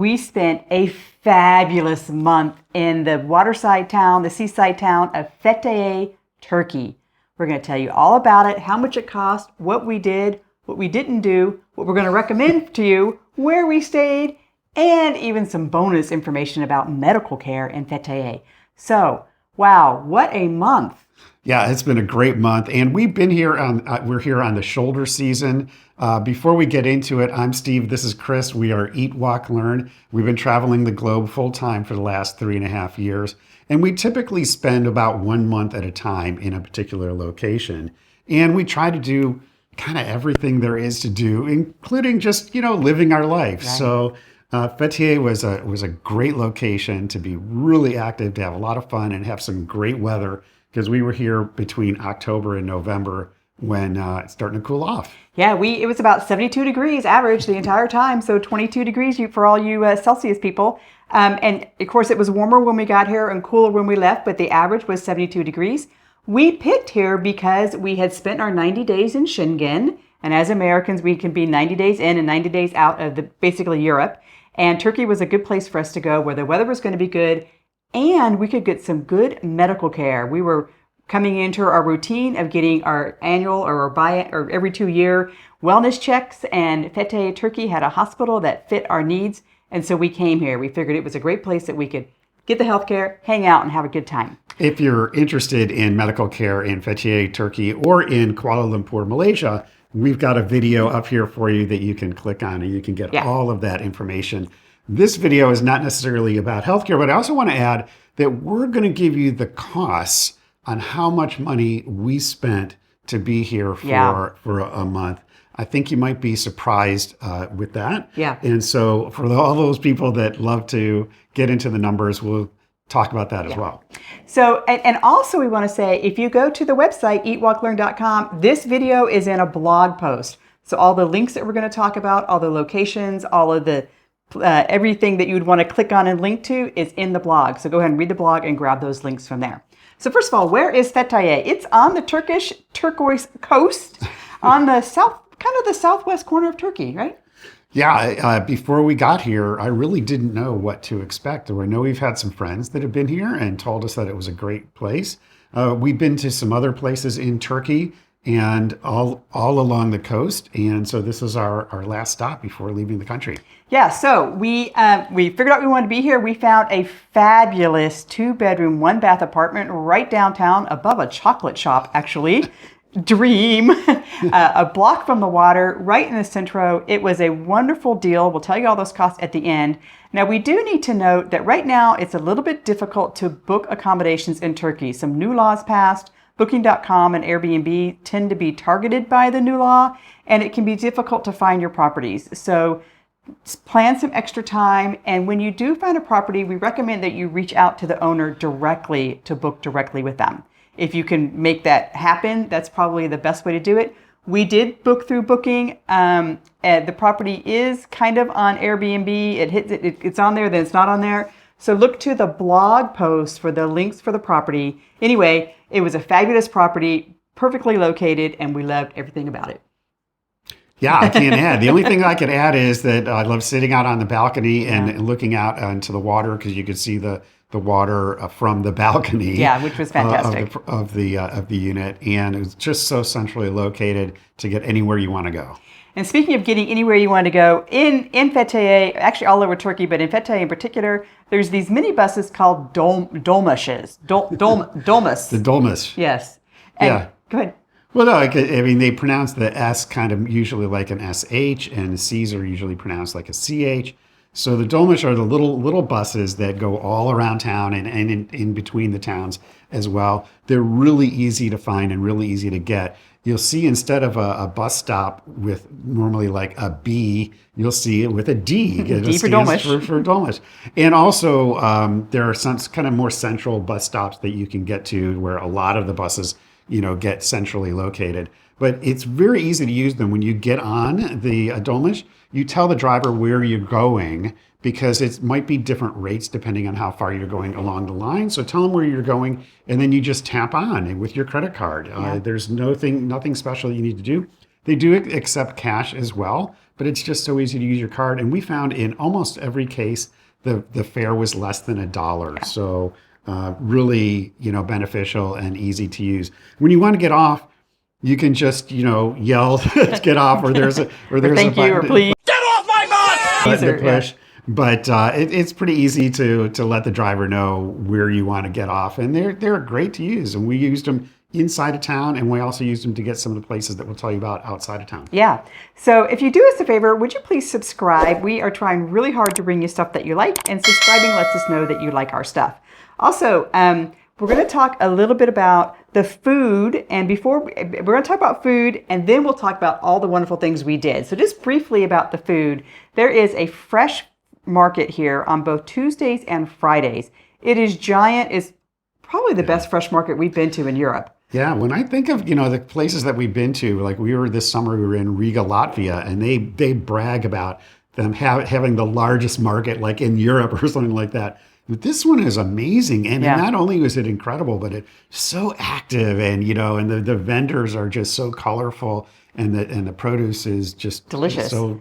We spent a fabulous month in the waterside town, the seaside town of Fethiye, Turkey. We're going to tell you all about it, how much it cost, what we did, what we didn't do, what we're going to recommend to you, where we stayed, and even some bonus information about medical care in Fethiye. So, wow, what a month. Yeah, it's been a great month, and we've been here we're here on the shoulder season. Before we get into it, I'm Steve. This is Chris. We are EatWalkLearn. We've been traveling the globe full time for the last 3.5 years, and we typically spend about 1 month at a time in a particular location. And we try to do kind of everything there is to do, including just living our life. Right. So Fethiye was a great location to be really active, to have a lot of fun, and have some great weather. Because we were here between October and November when it's starting to cool off. Yeah, it was about 72 degrees average the entire time, so 22 degrees for all you Celsius people. And of course, it was warmer when we got here and cooler when we left, but the average was 72 degrees. We picked here because we had spent our 90 days in Schengen, and as Americans, we can be 90 days in and 90 days out of basically Europe. And Turkey was a good place for us to go where the weather was going to be good, and we could get some good medical care. We were coming into our routine of getting our annual or every 2-year wellness checks, and Fethiye, Turkey had a hospital that fit our needs. And so we came here. We figured it was a great place that we could get the health care, hang out, and have a good time. If you're interested in medical care in Fethiye, Turkey, or in Kuala Lumpur, Malaysia, we've got a video up here for you that you can click on, and you can get all of that information. This video is not necessarily about healthcare, but I also want to add that we're going to give you the costs on how much money we spent to be here for a month. I think you might be surprised with that. Yeah. And so for all those people that love to get into the numbers, we'll talk about that as well. So, and also we want to say, if you go to the website, eatwalklearn.com, this video is in a blog post. So all the links that we're going to talk about, all the locations, all of the everything that you would want to click on and link to is in the blog. So go ahead and read the blog and grab those links from there. So first of all, where is Fethiye? It's on the Turkish turquoise coast on the southwest corner of Turkey, right? Yeah, before we got here, I really didn't know what to expect. I know we've had some friends that have been here and told us that it was a great place. We've been to some other places in Turkey and all along the coast. And so this is our last stop before leaving the country. Yeah, so we figured out we wanted to be here. We found a fabulous 2-bedroom, 1-bath apartment right downtown above a chocolate shop, actually. Dream. A block from the water, right in the centro. It was a wonderful deal. We'll tell you all those costs at the end. Now, we do need to note that right now it's a little bit difficult to book accommodations in Turkey. Some new laws passed. Booking.com and Airbnb tend to be targeted by the new law, and it can be difficult to find your properties. So plan some extra time, and when you do find a property, we recommend that you reach out to the owner directly to book directly with them. If you can make that happen, that's probably the best way to do it. We did book through Booking. The property is kind of on Airbnb. It's on there, then it's not on there. So look to the blog post for the links for the property. Anyway, it was a fabulous property, perfectly located, and we loved everything about it. Yeah, I can't add. The only thing I could add is that I love sitting out on the balcony and looking out into the water, because you could see the water from the balcony. Yeah, which was fantastic. Of the unit, and it was just so centrally located to get anywhere you want to go. And speaking of getting anywhere you want to go, in Fethiye, actually all over Turkey, but in Fethiye in particular, there's these minibuses called dolmuşes. Dolmuş. The dolmuş. Yes. And go ahead. Well, no, I mean, they pronounce the S kind of usually like an SH, and the C's are usually pronounced like a CH. So the dolmuş are the little buses that go all around town and in between the towns as well. They're really easy to find and really easy to get. You'll see, instead of a bus stop with normally like a B, you'll see it with a D. D for dolmuş. For dolmuş. And also there are some kind of more central bus stops that you can get to where a lot of the buses get centrally located. But it's very easy to use them. When you get on the dolmuş, you tell the driver where you're going, because it might be different rates depending on how far you're going along the line. So tell them where you're going, and then you just tap on with your credit card. There's nothing special you need to do. They do accept cash as well, but it's just so easy to use your card. And we found in almost every case, the fare was less than $1. Yeah. So really, beneficial and easy to use. When you want to get off, you can just, yell, get off, or there's a Thank you, or please. Get off my bus! Button to push. But it's pretty easy to let the driver know where you want to get off. And they're great to use. And we used them inside of town, and we also used them to get some of the places that we'll tell you about outside of town. Yeah. So if you do us a favor, would you please subscribe? We are trying really hard to bring you stuff that you like, and subscribing lets us know that you like our stuff. Also, we're going to talk a little bit about the food, and we're going to talk about food, and then we'll talk about all the wonderful things we did. So just briefly about the food, there is a fresh market here on both Tuesdays and Fridays. It is giant. It's probably the best fresh market we've been to in Europe. Yeah, when I think of, the places that we've been to, like this summer we were in Riga, Latvia, and they brag about them having the largest market like in Europe or something like that. But this one is amazing. And not only was it incredible, but it's so active, and and the vendors are just so colorful, and the produce is just delicious. So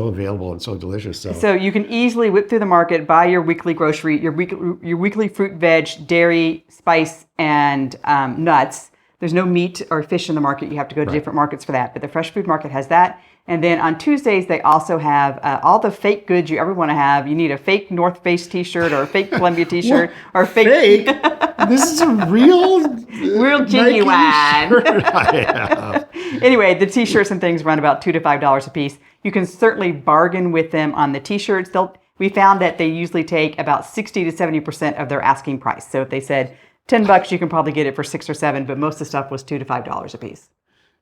available and so delicious. So you can easily whip through the market, buy your weekly grocery, your weekly fruit, veg, dairy, spice, and nuts. There's no meat or fish in the market. You have to go to different markets for that. But the fresh food market has that. And then on Tuesdays, they also have all the fake goods you ever want to have. You need a fake North Face t-shirt or a fake Columbia t-shirt or fake. This is a real genuine. I have. Anyway, the t-shirts and things run about $2 to $5 a piece. You can certainly bargain with them on the t-shirts. We found that they usually take about 60 to 70% of their asking price. So if they said $10, you can probably get it for $6 or $7, but most of the stuff was $2 to $5 a piece.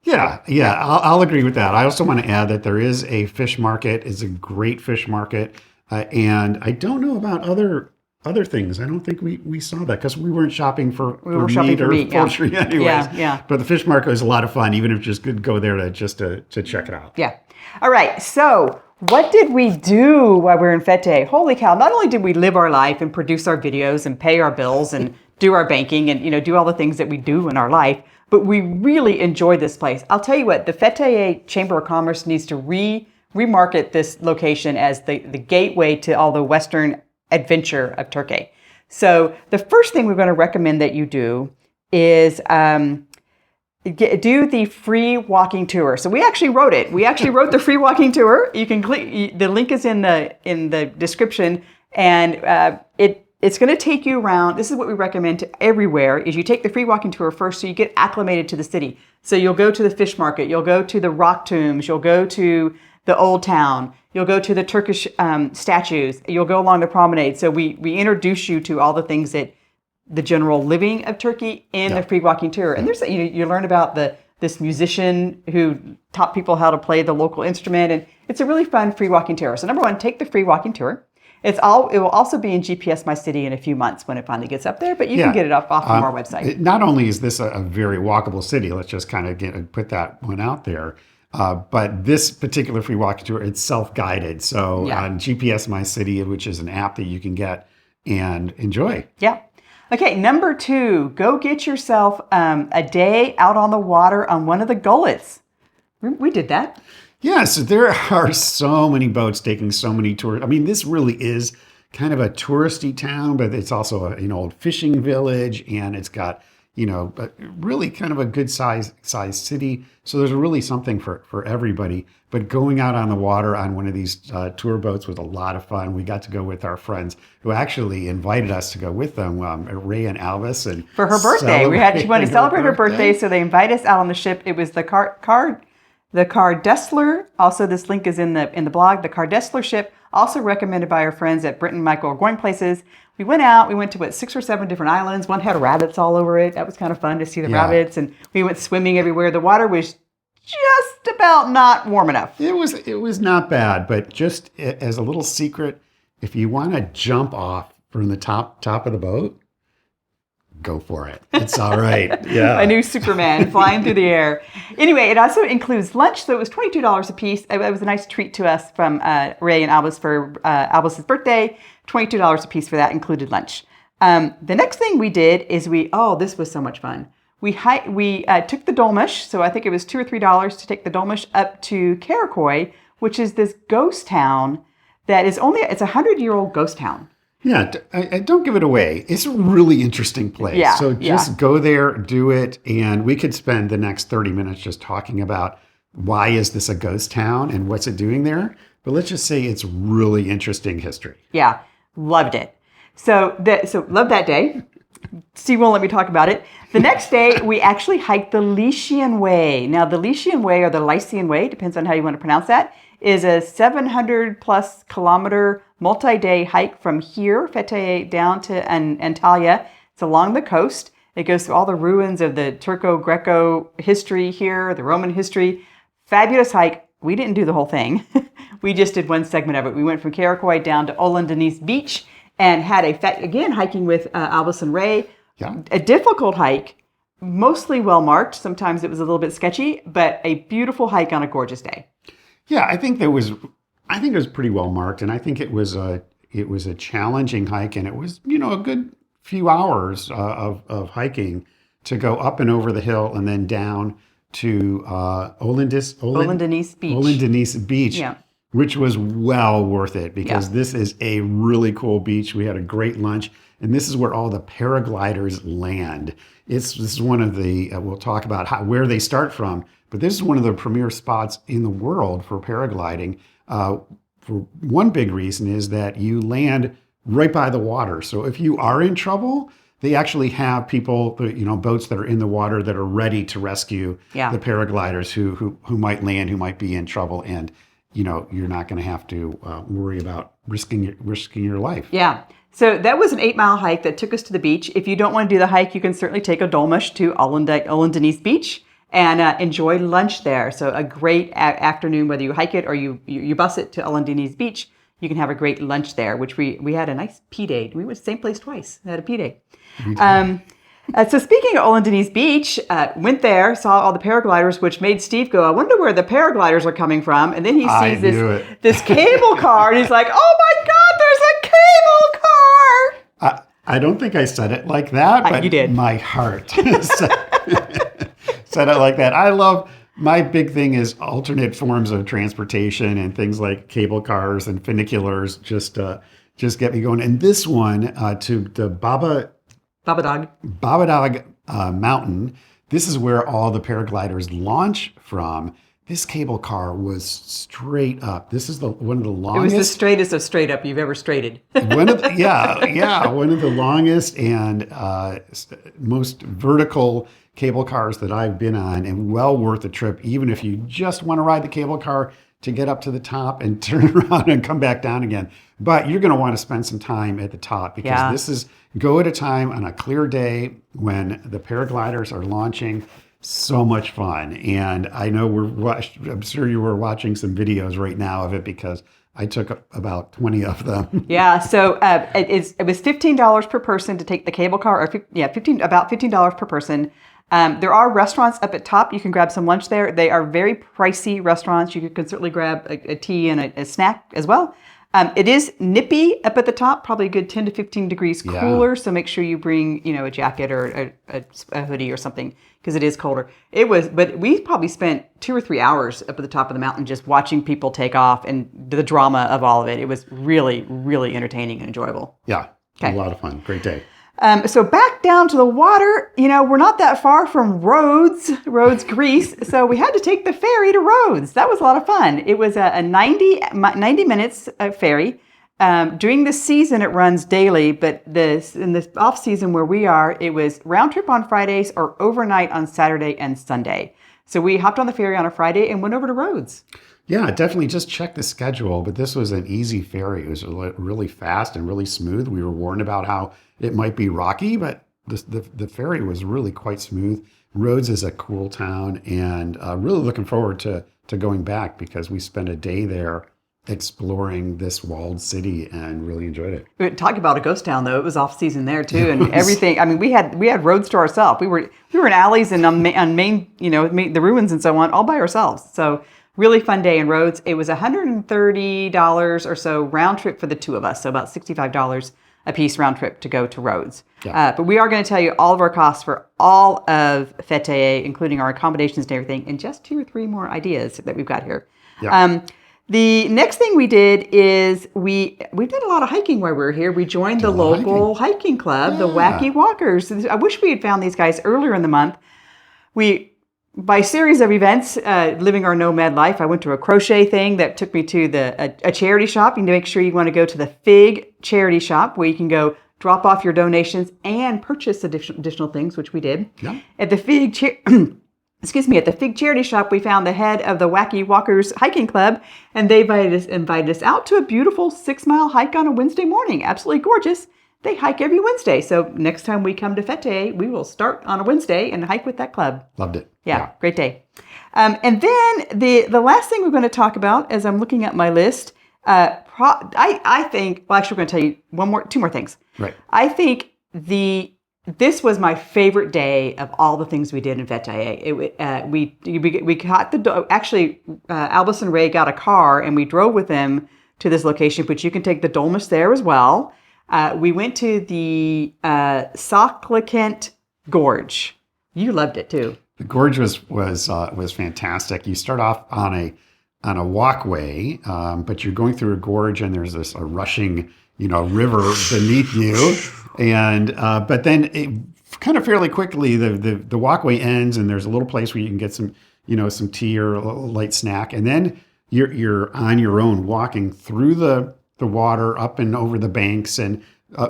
Yeah, I'll agree with that. I also want to add that there is a fish market. It's a great fish market, and I don't know about other things. I don't think we saw that because we weren't shopping for meat or poultry anyways. Yeah. But the fish market was a lot of fun, even if you just could go there to check it out. Yeah. All right. So what did we do while we were in Fethiye? Holy cow! Not only did we live our life and produce our videos and pay our bills and do our banking and do all the things that we do in our life, but we really enjoyed this place. I'll tell you what, the Fethiye Chamber of Commerce needs to remarket this location as the gateway to all the Western adventure of Turkey. So the first thing we're going to recommend that you do is do the free walking tour. So we actually wrote it. We actually wrote the free walking tour. You can click. The link is in the description, and it's going to take you around. This is what we recommend to everywhere, is you take the free walking tour first so you get acclimated to the city. So you'll go to the fish market, you'll go to the rock tombs, you'll go to the old town, you'll go to the Turkish statues, you'll go along the promenade. So we introduce you to all the things that the general living of Turkey in the free walking tour. And there's you learn about this musician who taught people how to play the local instrument, and it's a really fun free walking tour. So number one, take the free walking tour. It will also be in GPS My City in a few months when it finally gets up there, but you can get it off from our website. Not only is this a very walkable city, let's just kind of put that one out there, but this particular free walking tour, it's self-guided. So on GPS My City, which is an app that you can get and enjoy. Yeah. Okay, number 2, go get yourself a day out on the water on one of the gullets. We did that. Yeah, so there are so many boats taking so many tours. I mean, this really is kind of a touristy town, but it's also an old fishing village, and it's got, really kind of a good size city. So there's really something for everybody. But going out on the water on one of these tour boats was a lot of fun. We got to go with our friends who actually invited us to go with them, Ray and Albus. And for her birthday. She wanted to celebrate her birthday, so they invited us out on the ship. It was the Cardessler, also this link is in the blog, the Cardessler ship, also recommended by our friends at Britton Michael Going Places. We went out, we went to 6 or 7 different islands. One had rabbits all over it. That was kind of fun to see the rabbits, and we went swimming everywhere. The water was just about not warm enough. It was not bad, but just as a little secret, if you want to jump off from the top of the boat, go for it. It's all right. Yeah. A new Superman flying through the air. Anyway, it also includes lunch, so it was $22 a piece. It was a nice treat to us from Ray and Albus for Albus's birthday. $22 a piece for that, included lunch. The next thing we did is this was so much fun. We took the Dolmush, so I think it was $2 or $3 to take the Dolmush up to Karakoy, which is this ghost town that is it's a 100-year-old ghost town. Yeah, don't give it away. It's a really interesting place. Yeah, so just go there, do it, and we could spend the next 30 minutes just talking about why is this a ghost town and what's it doing there. But let's just say it's really interesting history. Yeah, loved it. So loved that day. Steve won't let me talk about it. The next day, we actually hiked the Lycian Way. Now, the Lycian Way, or the Lycian Way, depends on how you want to pronounce that, is a 700-plus kilometer multi-day hike from here, Fethiye, down to Antalya. It's along the coast. It goes through all the ruins of the Turco-Greco history here, the Roman history. Fabulous hike. We didn't do the whole thing. We just did one segment of it. We went from Carry-ons down to Olendenis Beach and had again, hiking with Albus and Ray. Yeah. A difficult hike, mostly well-marked. Sometimes it was a little bit sketchy, but a beautiful hike on a gorgeous day. Yeah, I think it was pretty well marked, and I think it was a challenging hike, and it was a good few hours of hiking to go up and over the hill and then down to Olendenis Beach, yeah. Which was well worth it because this is a really cool beach. We had a great lunch, and this is where all the paragliders land. This is one of the we'll talk about where they start from. But this is one of the premier spots in the world for paragliding. For one big reason is that you land right by the water. So if you are in trouble, they actually have people, boats that are in the water that are ready to rescue the paragliders who might land, who might be in trouble, and you're not going to have to worry about risking your life. Yeah. So that was an 8-mile hike that took us to the beach. If you don't want to do the hike, you can certainly take a dolmush to Olendenis Beach and enjoy lunch there. So a great afternoon, whether you hike it or you bus it to Olendenis Beach, you can have a great lunch there, which we had a nice pee day. We went to the same place twice, had a pee day. So speaking of Olendenis Beach, went there, saw all the paragliders, which made Steve go, I wonder where the paragliders are coming from. And then he sees this cable car, and he's like, oh my God, there's a cable car! I don't think I said it like that, but you did. My heart said it like that. My big thing is alternate forms of transportation and things like cable cars and funiculars just get me going. And this one to the Babadag Mountain, this is where all the paragliders launch from. This cable car was straight up. This is one of the longest. It was the straightest of straight up you've ever straighted. One of the longest and most vertical cable cars that I've been on, and well worth the trip, even if you just want to ride the cable car to get up to the top and turn around and come back down again. But you're going to want to spend some time at the top because this is go at a time on a clear day when the paragliders are launching. So much fun. And I know I'm sure you were watching some videos right now of it because I took about 20 of them. Yeah. So it was $15 per person to take the cable car, about $15 per person. There are restaurants up at top. You can grab some lunch there. They are very pricey restaurants. You can certainly grab a tea and a snack as well. It is nippy up at the top, probably a good 10 to 15 degrees cooler. So make sure you bring, a jacket or a hoodie or something because it is colder. But we probably spent 2 or 3 hours up at the top of the mountain just watching people take off and the drama of all of it. It was really, really entertaining and enjoyable. Yeah. A lot of fun. Great day. So back down to the water, we're not that far from Rhodes, Greece. So we had to take the ferry to Rhodes. That was a lot of fun. It was a 90 minutes ferry. During the season, it runs daily, but in the off season where we are, it was round trip on Fridays or overnight on Saturday and Sunday. So we hopped on the ferry on a Friday and went over to Rhodes. Yeah, definitely just check the schedule, but this was an easy ferry. It was really fast and really smooth. We were warned about how it might be rocky, but the ferry was really quite smooth. Rhodes is a cool town, and really looking forward to going back because we spent a day there exploring this walled city and really enjoyed it. Talk about a ghost town, though. It was off season there too, and everything. I mean, we had Rhodes to ourselves. We were in alleys and on main, the ruins and so on, all by ourselves. So really fun day in Rhodes. It was $130 or so round trip for the two of us, so about $65 a piece round trip to go to Rhodes. Yeah. But we are going to tell you all of our costs for all of Fethiye, including our accommodations and everything, and just 2 or 3 more ideas that we've got here. Yeah. The next thing we did is we did a lot of hiking while we were here. We joined the local hiking club, the Wacky Walkers. I wish we had found these guys earlier in the month. By series of events, living our nomad life, I went to a crochet thing that took me to a charity shop. You need to make sure you want to go to the Fig charity shop where you can go drop off your donations and purchase additional things, which we did. Yeah. At the Fig at the Fig charity shop, we found the head of the Wacky Walkers hiking club, and they invited us out to a beautiful 6-mile hike on a Wednesday morning. Absolutely gorgeous. They hike every Wednesday. So next time we come to Fethiye, we will start on a Wednesday and hike with that club. Loved it. Yeah. Great day. And then the last thing we're going to talk about, as I'm looking at my list, I think, well, actually, we're going to tell you two more things. Right. I think this was my favorite day of all the things we did in Fethiye. We caught Albus and Ray got a car and we drove with them to this location, but you can take the dolmus there as well. We went to the Saklikent Gorge. You loved it too. The gorge was fantastic. You start off on a walkway, but you're going through a gorge and there's a rushing, river beneath you, and but then kind of fairly quickly the walkway ends and there's a little place where you can get some tea or a light snack, and then you're on your own walking through the water up and over the banks and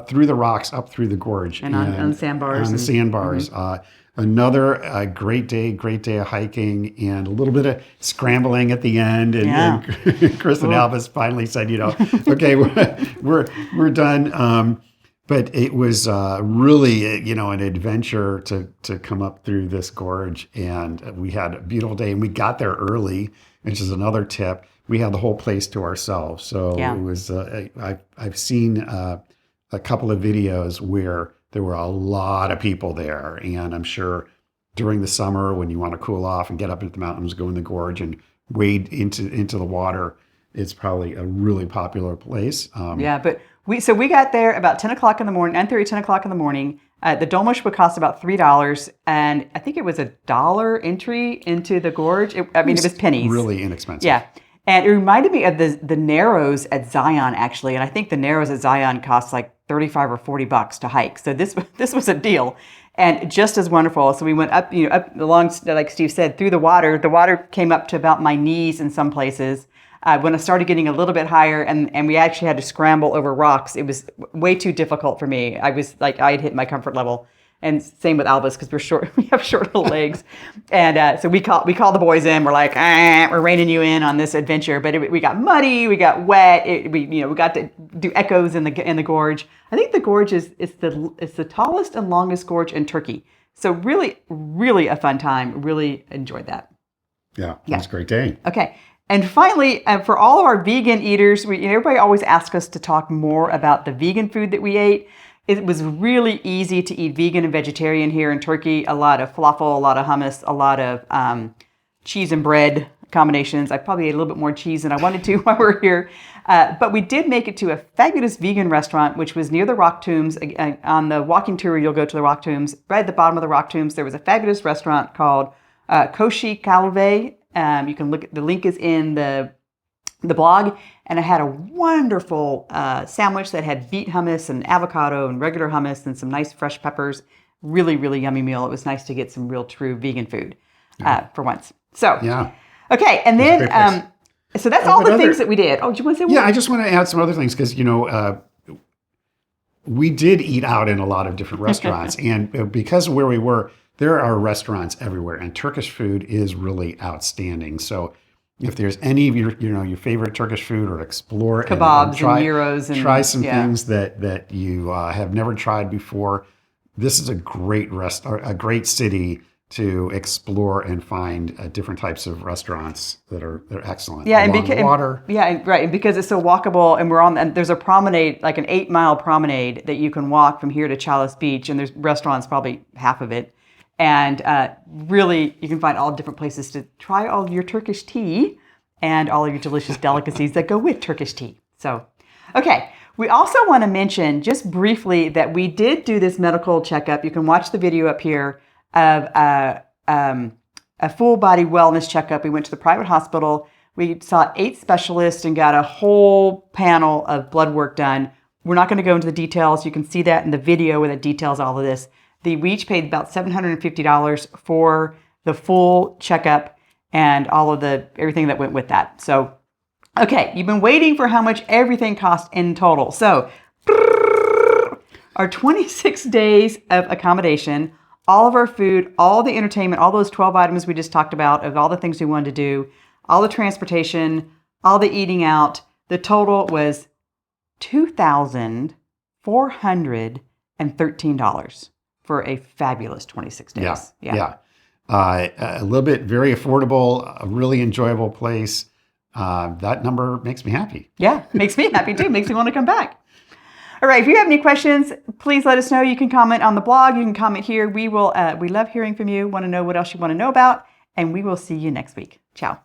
through the rocks up through the gorge and on sandbars. On the sandbars. Mm-hmm. Another great day of hiking and a little bit of scrambling at the end. And Chris and Albus finally said, okay, we're done. But it was really, an adventure to come up through this gorge. And we had a beautiful day. And we got there early, which is another tip. We had the whole place to ourselves. So it was, I've seen a couple of videos where there were a lot of people there. And I'm sure during the summer when you want to cool off and get up into the mountains, go in the gorge and wade into the water, it's probably a really popular place. But we got there about 10 o'clock in the morning, 9:30, 10 o'clock in the morning. The dolmush would cost about $3, and I think it was $1 entry into the gorge. It was pennies. Really inexpensive. Yeah. And it reminded me of the Narrows at Zion, actually. And I think the Narrows at Zion cost like $35 or $40 to hike. So this was a deal, and just as wonderful. So we went up, up along, like Steve said, through the water. The water came up to about my knees in some places. When I started getting a little bit higher, and we actually had to scramble over rocks, it was way too difficult for me. I was like, I had hit my comfort level. And same with Albus, because we're short. We have short little legs, and so we call the boys in. We're like, we're reining you in on this adventure. But we got muddy, we got wet. We got to do echoes in the gorge. I think the gorge is the tallest and longest gorge in Turkey. So really, really a fun time. Really enjoyed that. Yeah, it was a great day. Okay. And finally, for all of our vegan eaters, everybody always asks us to talk more about the vegan food that we ate. It was really easy to eat vegan and vegetarian here in Turkey. A lot of falafel, a lot of hummus, a lot of cheese and bread combinations. I probably ate a little bit more cheese than I wanted to while we were here. But we did make it to a fabulous vegan restaurant, which was near the rock tombs. On the walking tour, you'll go to the rock tombs. Right at the bottom of the rock tombs, there was a fabulous restaurant called Koshi Kalve. You can look at the link is in the blog, and I had a wonderful sandwich that had beet hummus and avocado and regular hummus and some nice fresh peppers. Really, really yummy meal. It was nice to get some real true vegan food for once. So, okay, and then so that's all the things that we did. Oh, do you want to say one? Yeah, I just want to add some other things because we did eat out in a lot of different restaurants, and because of where we were, there are restaurants everywhere, and Turkish food is really outstanding. So if there's any of your favorite Turkish food, or explore kebabs and try, and gyros and try some things that you have never tried before. This is a great a great city to explore and find different types of restaurants they're excellent. Yeah, and water. And because it's so walkable, and there's a promenade, like an 8-mile promenade that you can walk from here to Chalice Beach, and there's restaurants probably half of it. And really, you can find all different places to try all of your Turkish tea and all of your delicious delicacies that go with Turkish tea. So, okay. We also want to mention just briefly that we did do this medical checkup. You can watch the video up here of a full body wellness checkup. We went to the private hospital. We saw 8 specialists and got a whole panel of blood work done. We're not going to go into the details. You can see that in the video where it details all of this. We each paid about $750 for the full checkup and all of everything that went with that. So, okay, you've been waiting for how much everything cost in total. So, our 26 days of accommodation, all of our food, all the entertainment, all those 12 items we just talked about of all the things we wanted to do, all the transportation, all the eating out, the total was $2,413 for a fabulous 26 days. Yeah. A little bit very affordable, a really enjoyable place. That number makes me happy. Yeah, makes me happy too. Makes me want to come back. All right. If you have any questions, please let us know. You can comment on the blog. You can comment here. We love hearing from you. Want to know what else you want to know about. And we will see you next week. Ciao.